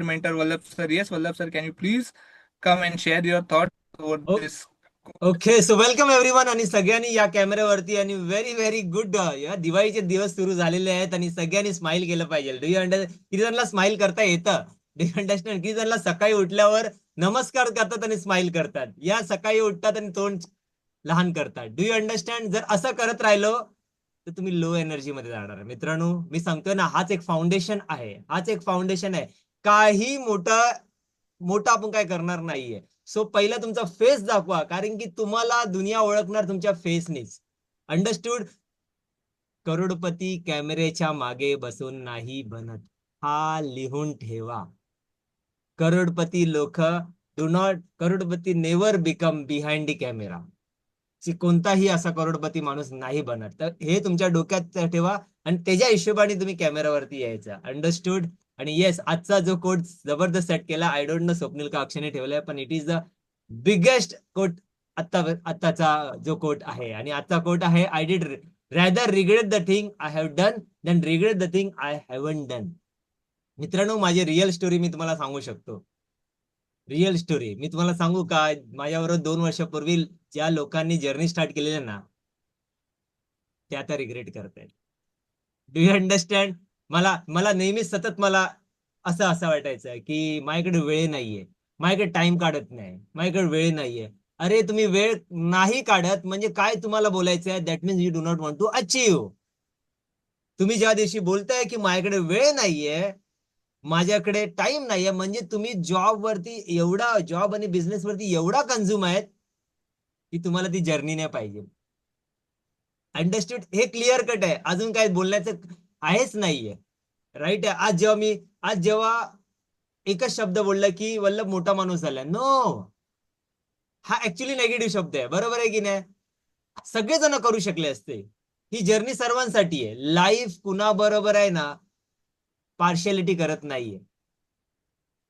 mentor Vallabh sir. Yes, Vallabh sir, can you please come and share your thoughts over this? Okay, so welcome everyone. आणि सगळ्यांनी या कॅमेऱ्यावरती आणि very very good या दिवाळीचे दिवस सुरू झालेले आहेत आणि सगळ्यांनी स्माइल केलं पाहिजे. डू यू अंडर किती जणांना स्माइल करता येतं? Do you understand? किती जणांना सकाळी उठल्यावर नमस्कार करतात आणि स्माइल करतात? या सकाळी उठतात आणि तोंड लहान करतात. Do you understand? जर असं करत राहिलो तर तुम्ही लो एनर्जी मध्ये जाणार. मित्रांनो, मी सांगतोय ना, हाच एक फाउंडेशन आहे. हाच एक फाउंडेशन आहे. काही मोठं मोठं आपण काय करणार नाहीये. सो पहिला तुमचा फेस दाखवा, कारण की तुम्हाला दुनिया ओळखणार तुमच्या फेसनेच. अंडरस्टूड? करोडपती कॅमेऱ्याच्या मागे बसून नाही बनत, हा लिहून ठेवा. करोडपती लोक डू नॉट करोडपती never become behind the camera. कोणताही असा करोडपती माणूस नाही बनत. तर हे तुमच्या डोक्यात ठेवा आणि त्याच्या हिशोबाने तुम्ही कॅमेरावरती यायचं. अंडरस्टूड? आणि येस, आजचा जो कोट जबरदस्त सेट केला. आय डोंट नो स्वप्नील का अक्षयने ठेवलाय, पण it is the biggest quote आत्ताचा जो कोट आहे. आणि आजचा कोट आहे, I did rather regret the thing I have done than regret the thing I haven't done. मित्रांनो, माझी रिअल स्टोरी मी तुम्हाला सांगू शकतो. रिअल स्टोरी मी तुम्हाला सांगू का? माझ्याबरोबर 2 वर्षापूर्वी ज्या लोकांनी जर्नी स्टार्ट केलेली ना, ते आता रिग्रेट करतायत. Do you understand? मला मला नेहमी सतत मला असं असं वाटायचं की माझ्याकडे वेळ नाहीये, माझ्याकडे टाइम काढत नाही, माझ्याकडे वेळ नाहीये. अरे, तुम्ही वेळ नाही काढत म्हणजे काय तुम्हाला बोलायचं आहे? That means you do not want to achieve. तुम्ही ज्या दिवशी बोलताय की माझ्याकडे वेळ नाहीये, माझ्याकडे टाइम नाहीये, म्हणजे तुम्ही जॉब वरती एवढा, जॉब आणि बिझनेस वरती एवढा कंझ्युम आहेत की तुम्हाला ती जर्नी नाही पाहिजे. अंडरस्टूड? हे क्लिअर कट आहे. अजून काय बोलण्याचं आहेच नाहीये. राईट आहे. आज जेव्हा एकच शब्द बोलला की वल्लभ मोठा माणूस झाला. नो, हा ऍक्च्युली नेगेटिव्ह शब्द आहे. बरोबर आहे की नाही? सगळेजण करू शकले असते. ही जर्नी सर्वांसाठी आहे. लाईफ कुणा बरोबर आहे ना, पार्शियालिटी करत नाहीये.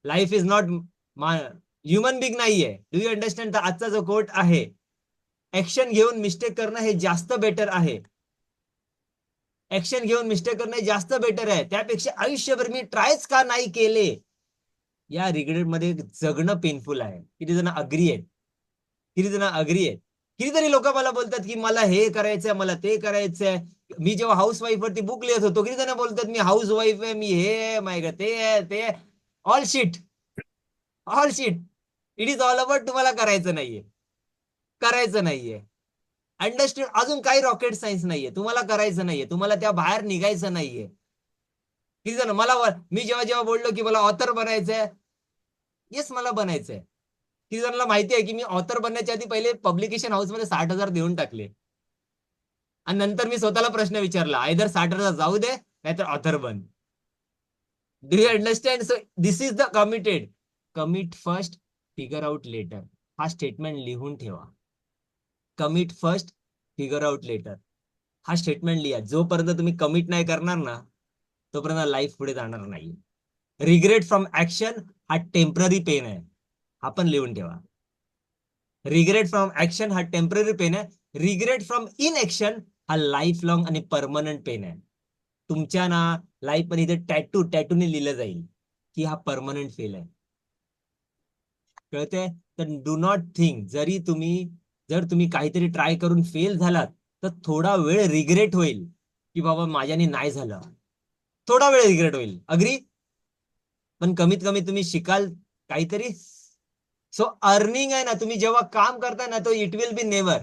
Life is not human being नाहीये. Do you understand? तर आजचा जो कोट आहे, ऍक्शन घेऊन मिस्टेक करणं हे जास्त बेटर आहे. ऍक्शन घेऊन मिस्टेक करणं हे जास्त बेटर आहे. त्यापेक्षा आयुष्यभर मी ट्रायच का नाही केले, या रिग्रेट मध्ये जगणं पेनफुल आहे. किती जण अग्री आहेत? किती जण अग्री आहेत? कितीतरी लोक मला बोलतात की मला हे करायचंय, मला ते करायचंय. मी जेव्हा हाऊस वाईफ वरती बुक लिहित होतो, किती जण बोलतात मी हाऊस वाईफ आहे, मी हे माय ते आहे, ते all shit. All shit. It is all about तुम्हाला करायचं नाहीये. करायचं नाहीये. अंडरस्टँड? अजून काही रॉकेट सायन्स नाहीये. तुम्हाला करायचं नाहीये, तुम्हाला त्या बाहेर निघायचं नाहीये. किती जण मला मी जेव्हा जेव्हा बोललो की मला ऑथर बनायचंय, येस मला बनायचंय. किती जणांना माहिती आहे की मी ऑथर बनण्याच्या आधी पहिले पब्लिकेशन हाऊस मध्ये 60,000 देऊन टाकले. आणि नंतर मी स्वतःला प्रश्न विचारला, आयदर 60,000 जाऊ दे नाहीतर ऑथर बन. Do you understand? So this is the committed. Commit first, figure out later. हा स्टेटमेंट लिहून ठेवा. Commit first, figure out later. हा स्टेटमेंट लिहा. जोपर्यंत तुम्ही कमिट नाही करणार ना, तोपर्यंत लाईफ पुढे जाणार नाही. रिग्रेट फ्रॉम ऍक्शन हा टेम्पररी पेन आहे. हा पण लिहून ठेवा. रिग्रेट फ्रॉम ऍक्शन हा टेम्पररी पेन आहे. रिग्रेट फ्रॉम इन ऍक्शन हा लाईफ लॉंग आणि परमनंट पेन आहे. तुमच्या ना लाईफ मध्ये इथे टॅटूने लिहिलं जाईल की हा परमनंट फेल आहे. कळतंय? तर डू नॉट थिंक, जर तुम्ही काहीतरी ट्राय करून फेल झालात तर थोडा वेळ रिग्रेट होईल की बाबा माझ्याने नाही झालं. थोडा वेळ रिग्रेट होईल, अग्री? पण कमीत कमी तुम्ही शिकाल काहीतरी. सो अर्निंग आहे ना, तुम्ही जेव्हा काम करता ना, तो इट विल बी नेव्हर.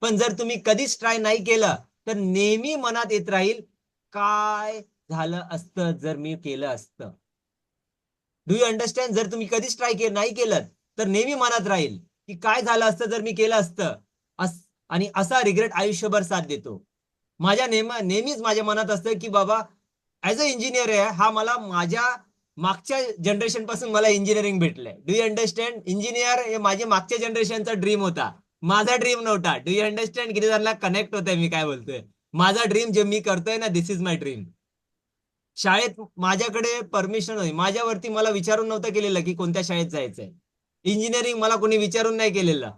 पण जर तुम्ही कधीच ट्राय नाही केलं तर नेहमी मनात येत राहील, काय झालं असतं जर मी केलं असतं. Do you understand? जर तुम्ही कधीच ट्राय नाही केलं तर नेहमी मनात राहील की काय झालं असतं जर मी केलं असतं. आणि असा रिग्रेट आयुष्यभर साथ देतो. नेहमीच माझ्या मनात असतं की बाबा, ऍज अ इंजिनियर आहे हा, मला माझ्या मागच्या जनरेशन पासून मला इंजिनिअरिंग भेटलंय. Do you understand? इंजिनियर हे माझ्या मागच्या जनरेशनचा ड्रीम होता, माझा ड्रीम नव्हता. Do you understand? किती जणांना कनेक्ट होतंय मी काय बोलतोय? माझा ड्रीम जे मी करतोय ना, दिस इज माय ड्रीम. शाळेत माझ्याकडे परमिशन होती, माझ्यावरती मला विचारून नव्हतं केलेलं की कोणत्या शाळेत जायचंय. इंजिनिअरिंग मला कोणी विचारून नाही केलेलं.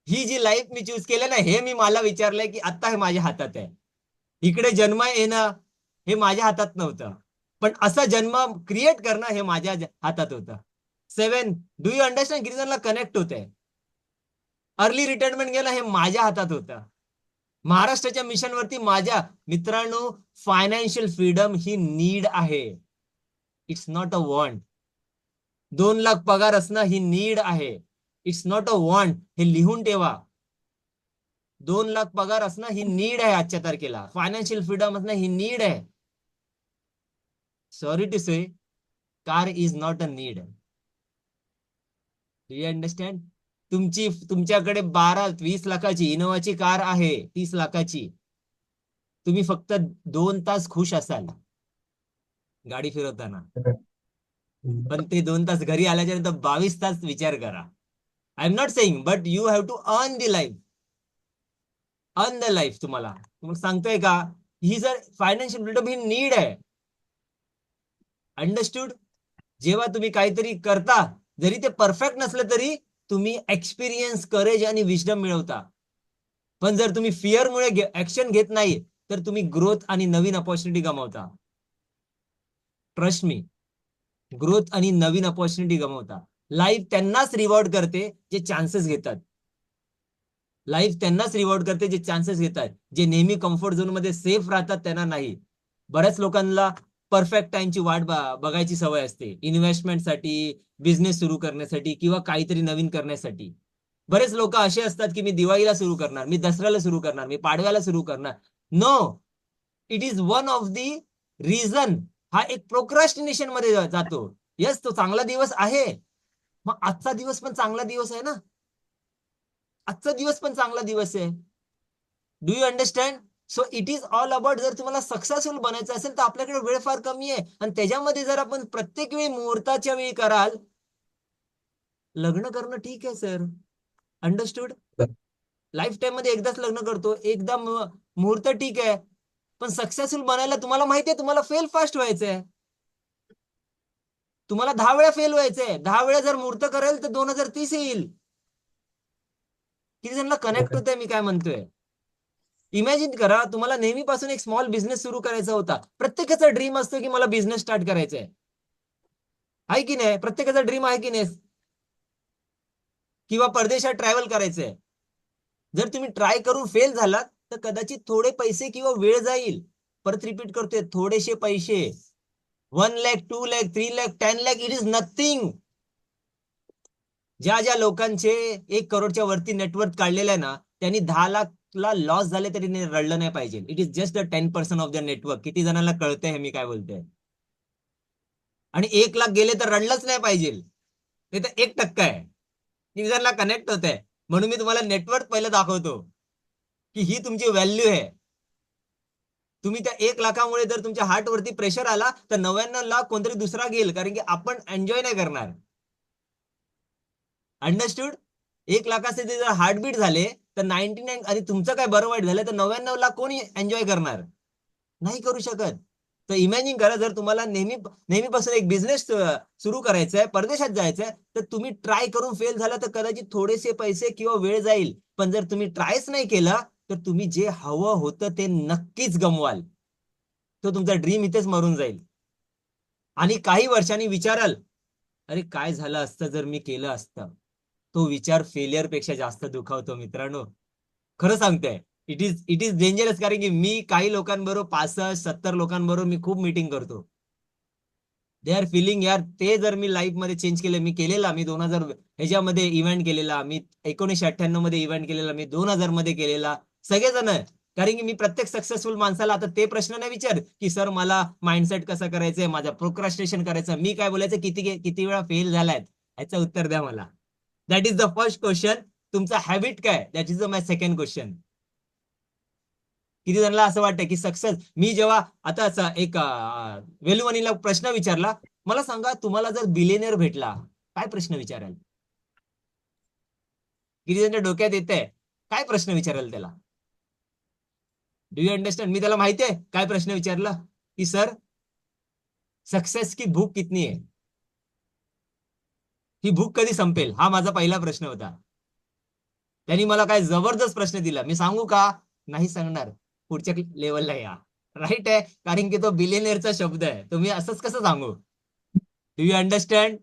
ही जी लाईफ मी चूज केलं ना, हे मी मला विचारलंय की आता हे माझ्या हातात आहे. इकडे जन्म येणं हे माझ्या हातात नव्हतं. पण असा जन्म क्रिएट करणं हे माझ्या हातात होतं. 7, डू यू अंडरस्टँड? किती जणांना कनेक्ट होतंय? अर्ली रिटायरमेंट गेलं हे माझ्या हातात होतं. महाराष्ट्राच्या मिशनवरती माझ्या मित्रांनो, फायनान्शियल फ्रीडम ही नीड आहे. It's not a want. 2 lakh पगार असणं ही नीड आहे. It's not a want. हे लिहून ठेवा. 2 लाख पगार असणं ही नीड आहे आजच्या तारखेला. फायनान्शियल फ्रीडम असणं ही नीड आहे. Sorry to say, car is not a need. Do you understand? तुमच्याकडे 12-20 लाखाची इनोवाची कार आहे, 30 लाखाची. तुम्ही फक्त 2 तास खुश असाल गाडी फिरवताना, पण ते 2 तास घरी आल्याच्या नंतर 22 तास विचार करा. I am not saying, but you have to earn the life. Earn the life. तुम्हाला सांगतोय का, ही जर फायनान्शियल फ्रीडम ही नीड आहे. अंडरस्टूड? जेव्हा तुम्ही काहीतरी करता, जरी ते परफेक्ट नसलं तरी तुम्ही एक्सपिरियन्स, करेज आणि विजडम मिळवता. पण जर तुम्ही फिअरमुळे ऍक्शन घेत नाही तर तुम्ही ग्रोथ आणि नवीन अपॉर्च्युनिटी गमावता. ट्रस्ट मी, ग्रोथ आणि नवीन अपॉर्च्युनिटी गमावता. लाईफ त्यांनाच रिवॉर्ड करते जे चान्सेस घेतात. लाईफ त्यांनाच रिवॉर्ड करते जे चान्सेस घेतात. जे नेहमी कम्फर्ट झोन मध्ये सेफ राहतात त्यांना नाही. बऱ्याच लोकांना परफेक्ट टाइमची वाट बघायची सवय असते, इन्व्हेस्टमेंटसाठी, बिझनेस सुरू करण्यासाठी किंवा काहीतरी नवीन करण्यासाठी. बरेच लोक असे असतात की मी दिवाळीला सुरू करणार, मी दसऱ्याला सुरू करणार, मी पाडव्याला सुरू करणार. No, it is one of the reason. हा एक प्रोक्रॅस्टिनेशन मध्ये जातो. यस, तो चांगला दिवस आहे. मग आजचा दिवस पण चांगला दिवस आहे ना. आजचा दिवस पण चांगला दिवस आहे. Do you understand? So it is all about, जर तुम्हाला सक्सेसफुल बनायचं असेल तर आपल्याकडे वेळ फार कमी आहे. आणि त्याच्यामध्ये जर आपण प्रत्येक वेळी मुहूर्ताच्या वेळी कराल, लग्न करणं ठीक आहे सर, अंडरस्टूड, लाईफ टाइम मध्ये एकदाच लग्न करतो, एकदा मुहूर्त ठीक आहे. पण सक्सेसफुल बनायला तुम्हाला माहिती आहे, तुम्हाला फेल फास्ट व्हायचंय. तुम्हाला 10 वेळा फेल व्हायचंय. 10 वेळा जर मुहूर्त करेल तर 2030 येईल. किती जणांना कनेक्ट होतंय मी काय म्हणतोय? इमॅजिन करा, तुम्हाला नेहमीपासून एक स्मॉल बिझनेस सुरू करायचा होता. प्रत्येकाचा ड्रीम असतो की मला बिझनेस स्टार्ट करायचा आहे की नाही? प्रत्येकाचा ड्रीम आहे की नाही? किंवा परदेशात ट्रॅव्हल करायचंय. जर तुम्ही ट्राय करून फेल झालात तर कदाचित थोडे पैसे किंवा वेळ जाईल. परत रिपीट करतोय, थोडेसे पैसे. 1 lakh, 2 lakh, 3 lakh, 10 lakh, it is nothing. ज्या लोकांचे 1 करोडच्या वरती नेटवर्थ काढलेलं आहे ना, त्यांनी 10 लाखला लॉस झाले तरी रडलं नाही पाहिजे. It is just the 10% of the network. किती जणांना कळतंय हे मी काय बोलतोय? आणि 1 लाख गेले तर रडलंच नाही पाहिजे. ते तर 1% आहे. किती जणांना कनेक्ट होत आहे? म्हणून मी तुम्हाला नेटवर्क पहिलं दाखवतो की ही तुमची व्हॅल्यू आहे. तुम्ही त्या 1 लाखामुळे जर तुमच्या हार्ट वरती प्रेशर आला तर 99 लाख कोणतरी दुसरा घेईल, कारण की आपण एन्जॉय नाही करणार. अंडरस्टूड? 1 लाखाचे जर हार्टबीट झाले तर 99, आणि तुमचं काय बरं वाईट झालं तर 99 लाख कोणी एन्जॉय करणार? नाही करू शकत. तर इमॅजिन करा, जर तुम्हाला नेहमीपासून एक बिझनेस सुरू करायचा आहे, परदेशात जायचं आहे, तर तुम्ही ट्राय करून फेल झाला तर कदाचित थोडेसे पैसे किंवा वेळ जाईल. पण जर तुम्ही ट्रायच नाही केला तर तुम्ही जे हवं होतं ते नक्कीच गमवाल. तो तुमचा ड्रीम इथेच मरून जाईल. आणि काही वर्षांनी विचाराल, अरे काय झालं असतं जर मी केलं असतं. तो विचार फेलियर पेक्षा जास्त दुखावतो मित्रांनो. खरं सांगतोय, इट इज डेंजरस. कारण की मी काही लोकांबरोबर 65-70 लोकांबरोबर मी खूप मीटिंग करतो. दे आर फिलिंग, यार ते जर मी लाईफ मध्ये चेंज केलं. मी केलेला, मी 2000 ह्याच्यामध्ये इव्हेंट केलेला, मी 1998 मध्ये इव्हेंट केलेला, मी 2000 मध्ये केलेला. सगळेजण, कारण की मी प्रत्येक सक्सेसफुल माणसाला आता ते प्रश्न नाही विचार की सर मला माइंडसेट कसं करायचंय, माझं प्रोक्रॅस्टिनेशन करायचं. मी काय बोलायचं, किती वेळा फेल झालाय याचं उत्तर द्या मला. That is the first question. तुमचा हॅबिट काय, that is my second question. किती जणांना असं वाटतं की सक्सेस, मी जेव्हा आता एक वेलुवणीला प्रश्न विचारला, मला सांगा तुम्हाला जर बिलियनर भेटला, काय प्रश्न विचाराल? किती जणांच्या डोक्यात येतंय काय प्रश्न विचाराल त्याला? Do you understand? मी त्याला माहितीये काय प्रश्न विचारला, की सर सक्सेस की भूक कितनी आहे? ही भूक कधी संपेल, हा माझा पहिला प्रश्न होता. त्यांनी मला काय जबरदस्त प्रश्न दिला. मी सांगू का? नाही सांगणार, पुढच्या लेवलला या. राईट आहे, कारण की तो बिलियनियरचा शब्द आहे. तुम्ही असंच कसं सांगू? Do you understand?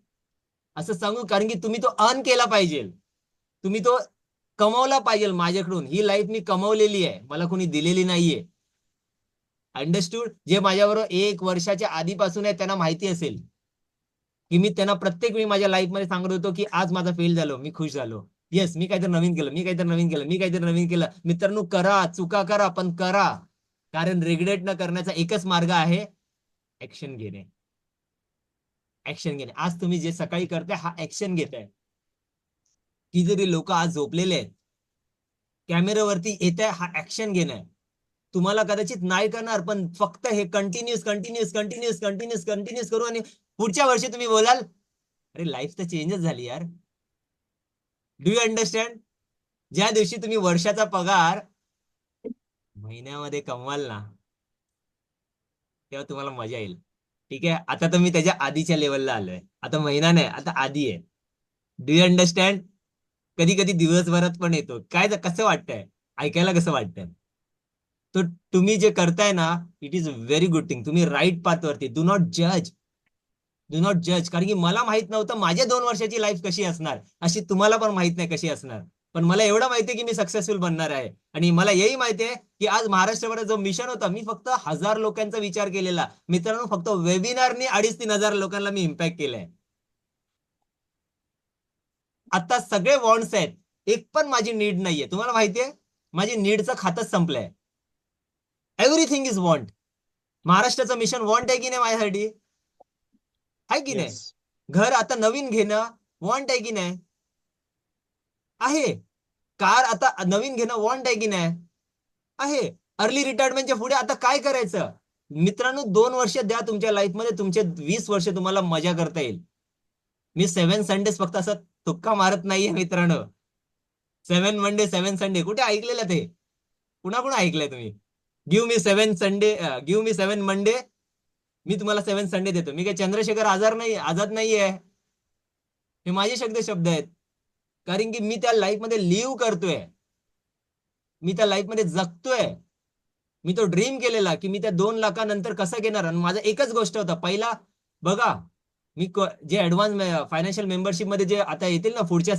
असं सांगू कारण की तुम्ही तो अर्न केला पाहिजे, तुम्ही तो कमवला पाहिजे. माझ्याकडून ही लाईफ मी कमवलेली आहे, मला कोणी दिलेली नाहीये. अंडरस्टूड? जे माझ्याबरोबर 1 वर्षाच्या आधीपासून आहे त्यांना माहिती असेल की मी त्यांना प्रत्येक वेळी माझ्या लाईफ मध्ये सांगत होतो की आज माझा फेल झालो, मी खुश झालो. येस, मी काहीतरी नवीन केलं, मी काहीतरी नवीन केलं, मी काहीतरी नवीन केलं. मित्रांनो, करा, चुका करा, पण करा. कारण रिग्रेट न करण्याचा एकच मार्ग आहे, ऍक्शन घेणे. ऍक्शन घेणे. आज तुम्ही जे सकाळी करताय हा ऍक्शन घेताय. कितीतरी लोक आज झोपलेले आहेत, कॅमेऱ्यावरती येत आहे, हा ऍक्शन घेणं. तुम्हाला कदाचित नाही करणार, पण फक्त हे continuous continuous continuous continuous continuous करू आणि पुढच्या वर्षी तुम्ही बोलाल, अरे लाईफ तर चेंजच झाली यार. Do you understand? ज्या दिवशी तुम्ही वर्षाचा पगार महिन्यामध्ये कमवाल ना, तेव्हा तुम्हाला मजा येईल. ठीक आहे, आता तर मी त्याच्या आधीच्या लेवलला आलोय, आता महिना नाही, आता आधी आहे. Do you understand? कधी कधी दिवसभरात पण येतो. काय कसं वाटतंय? ऐकायला कसं वाटतंय? तो तुम्ही जे करताय ना, it is very good thing. तुम्ही राईट पाथवरती. डू नॉट जज, डू नॉट जज. कारण की मला माहित नव्हतं माझ्या 2 वर्षाची लाईफ कशी असणार, अशी तुम्हाला पण माहित नाही कशी असणार. पण मला एवढं माहितीये की मी सक्सेसफुल बनणार आहे. आणि मला हेही माहितीये की आज महाराष्ट्रभर जो मिशन होता, मी फक्त 1000 लोकांचा विचार केलेला. मित्रांनो, फक्त वेबिनारनी 2500-3000 लोकांना मी इम्पॅक्ट केलंय. आता सगळे वॉन्ट्स आहेत, एक पण माझी नीड नाहीये. तुम्हाला माहितीये, माझी नीडचं खातच संपलंय. Everything is want. महाराष्ट्राचं मिशन वॉन्ट आहे की नाही माझ्यासाठी? आहे की नाही? Yes. घर आता नवीन घेणं वॉन्ट आहे की नाही? आहे. कार आता नवीन घेणं वॉन्ट आहे की नाही? आहे. अर्ली रिटायरमेंटच्या पुढे आता काय करायचं? मित्रांनो, 2 वर्ष द्या तुमच्या लाईफमध्ये, तुमचे 20 वर्ष तुम्हाला मजा करता येईल. मी 7 संडेज फक्त असं तुक्का मारत नाहीये मित्रांनो. 7 मंडे 7 संडे कुठे ऐकलेलं ते? कुणा ऐकलंय तुम्ही? गिव्ह मी 7 मंडे, मी तुम्हाला 7 संडे देतो. मी काही चंद्रशेखर आझाद नाहीये. हे माझे शब्द आहेत. कारण की मी त्या लाईफ मध्ये लिव्ह करतोय, मी त्या लाईफ मध्ये जगतोय. मी तो ड्रीम केलेला की मी त्या 2 लाखानंतर कसं घेणार. आणि माझा एकच गोष्ट होता पहिला, बघा, मी जे ऍडव्हान्स फायनान्शियल मेंबरशिप मध्ये जे आता येतील ना पुढच्या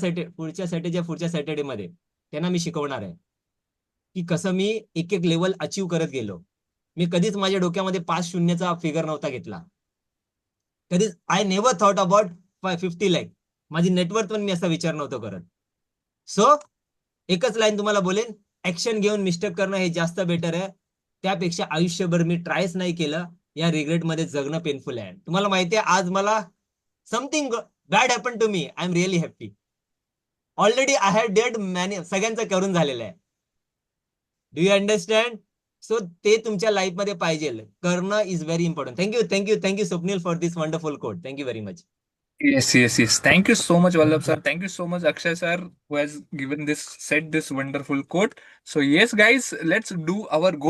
सॅटर्डे मध्ये, त्यांना मी शिकवणार आहे की कसं मी एक एक लेवल अचीव्ह करत गेलो. मी कधीच माझ्या डोक्यामध्ये 5 शून्यचा फिगर नव्हता घेतला. कधीच I never thought about 50 lakh. माझी नेटवर्थ पण मी असा विचार नव्हतो करत. सो एकच लाईन तुम्हाला बोलेन, ऍक्शन घेऊन मिस्टेक करणं हे जास्त बेटर आहे. त्यापेक्षा आयुष्यभर मी ट्रायच नाही केलं, या रिग्रेट मध्ये जगणं पेनफुल आहे. तुम्हाला माहितीये, आज मला something bad happen to me, I am really happy. Already I have dead many, सगळ्यांचं करून झालेलं आहे. Do you understand? सो ते तुमच्या लाईफ मध्ये पाहिजे. करणं is very important. Thank you Swapnil for this wonderful quote. Thank you very much. Yes, yes, yes. Thank you so much, Vallabh sir. Thank you so much, Akshay sir, who has said this wonderful quote. So yes, guys, let's do our goal.